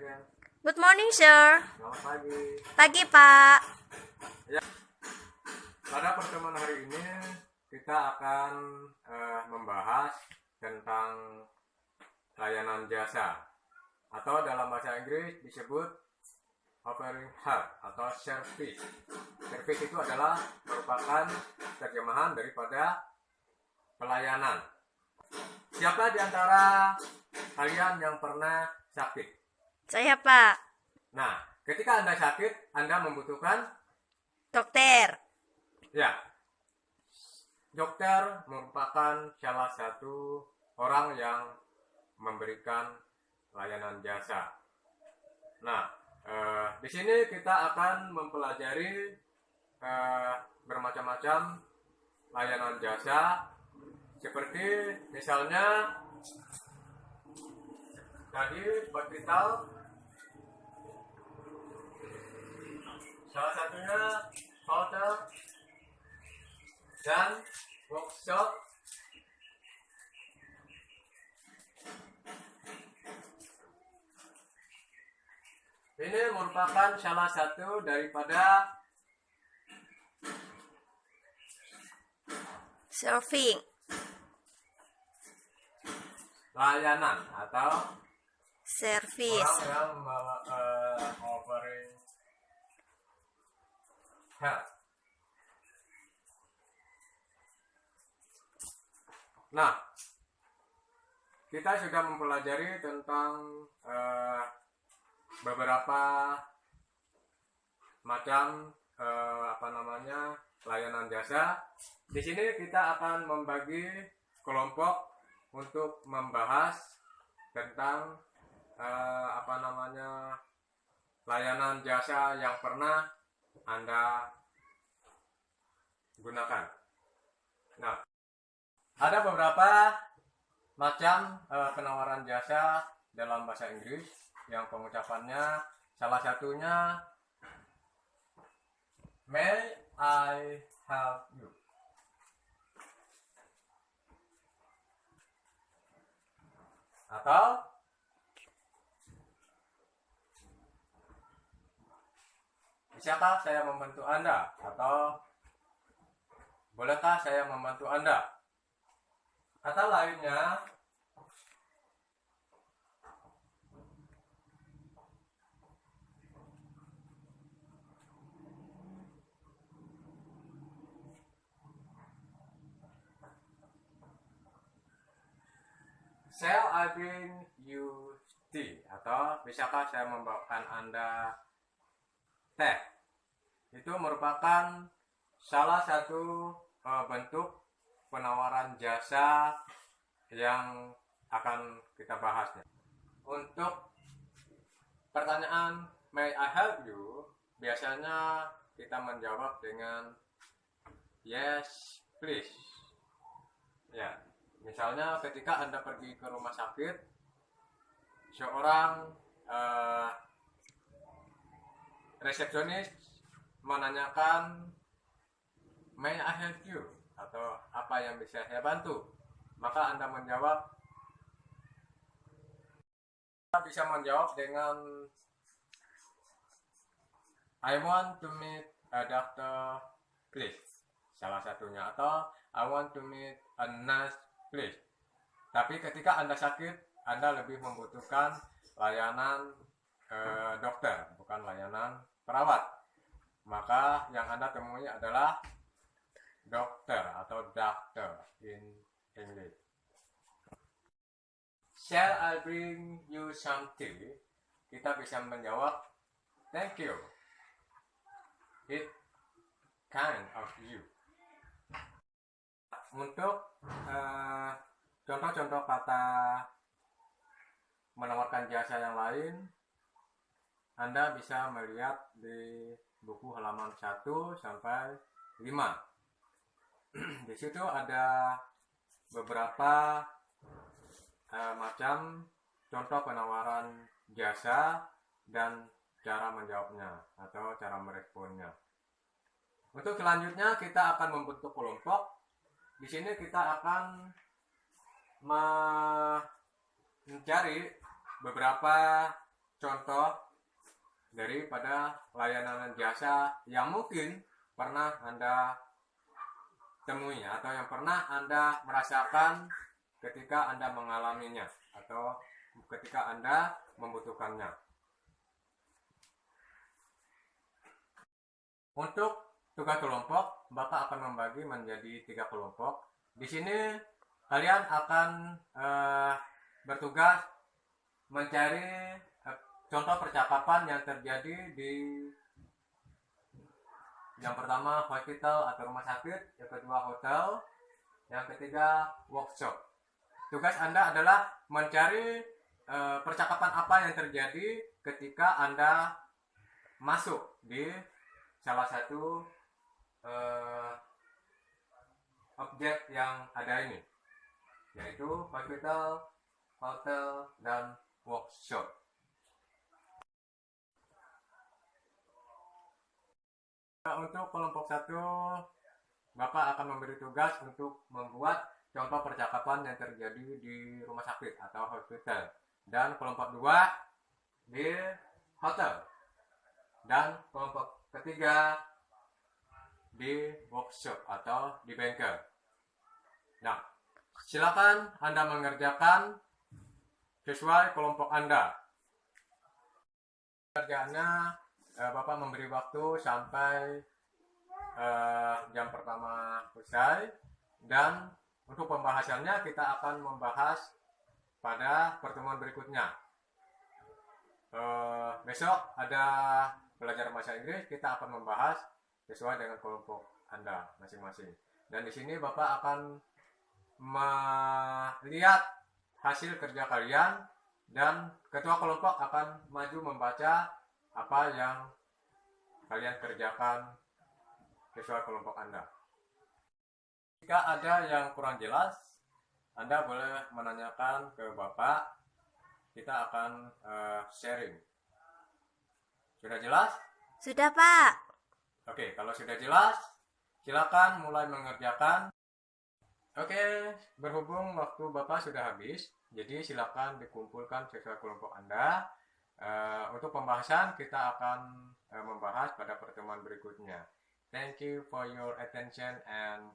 Ken. Good morning, sir. Selamat pagi. Pagi, Pak. Ya, pada pertemuan hari ini kita akan membahas tentang layanan jasa atau dalam bahasa Inggris disebut offering help atau service. Service itu adalah merupakan terjemahan daripada pelayanan. Siapa di antara kalian yang pernah sakit? Saya, Pak. Nah, ketika Anda sakit, Anda membutuhkan Dokter. ya. Dokter merupakan salah satu orang yang memberikan layanan jasa. Nah, di sini kita akan mempelajari bermacam-macam layanan jasa, seperti misalnya tadi hospital, salah satunya hotel dan workshop. Ini merupakan salah satu daripada Surfing. layanan atau Service. orang yang offering help. Nah, kita sudah mempelajari tentang beberapa macam layanan jasa. Di sini kita akan membagi kelompok untuk membahas tentang layanan jasa yang pernah Anda gunakan. Nah, ada beberapa macam penawaran jasa dalam bahasa Inggris yang pengucapannya salah satunya may I help you, atau bisakah saya membantu Anda, atau bolehkah saya membantu Anda, atau lainnya shall I bring you tea, atau bisakah saya membawakan Anda teh. Itu merupakan salah satu bentuk penawaran jasa yang akan kita bahas. Untuk pertanyaan may I help you, biasanya kita menjawab dengan yes please. Ya, misalnya ketika Anda pergi ke rumah sakit, seorang resepsionis menanyakan may I help you, atau apa yang bisa saya bantu, maka Anda bisa menjawab dengan I want to meet a doctor please, salah satunya, atau I want to meet a nurse please. Tapi ketika Anda sakit, Anda lebih membutuhkan layanan dokter, bukan layanan perawat, maka yang Anda temui adalah dokter atau doctor in English. Shall I bring you some tea? Kita bisa menjawab thank you, it kind of you. Untuk contoh-contoh kata menawarkan jasa yang lain, Anda bisa melihat di buku halaman 1 sampai 5. Di situ ada beberapa macam contoh penawaran jasa dan cara menjawabnya atau cara meresponnya. Untuk selanjutnya kita akan membentuk kelompok. Di sini kita akan mencari beberapa contoh daripada layanan jasa yang mungkin pernah Anda temui atau yang pernah Anda merasakan ketika Anda mengalaminya atau ketika Anda membutuhkannya. Untuk tugas kelompok, Bapak akan membagi menjadi 3 kelompok. Di sini kalian akan bertugas mencari contoh percakapan yang terjadi di yang pertama hospital atau rumah sakit, yang kedua hotel, yang ketiga workshop. Tugas Anda adalah mencari percakapan apa yang terjadi ketika Anda masuk di salah satu objek yang ada ini, yaitu hospital, hotel, dan workshop. Untuk kelompok 1, Bapak akan memberi tugas untuk membuat contoh percakapan yang terjadi di rumah sakit atau hospital. Dan kelompok 2 di hotel. Dan kelompok ketiga di workshop atau di bengkel. Nah, silakan Anda mengerjakan sesuai kelompok Anda. Kerjaannya Bapak memberi waktu sampai jam pertama selesai, dan untuk pembahasannya kita akan membahas pada pertemuan berikutnya. Besok ada pelajaran bahasa Inggris, kita akan membahas sesuai dengan kelompok Anda masing-masing. Dan di sini Bapak akan melihat hasil kerja kalian, dan ketua kelompok akan maju membaca apa yang kalian kerjakan sesuai kelompok Anda. Jika ada yang kurang jelas, Anda boleh menanyakan ke Bapak. Kita akan sharing. Sudah jelas? Sudah, Pak. Oke, kalau sudah jelas, silakan mulai mengerjakan. Oke, berhubung waktu Bapak sudah habis, jadi silakan dikumpulkan sesuai kelompok Anda. Untuk pembahasan kita akan membahas pada pertemuan berikutnya. Thank you for your attention and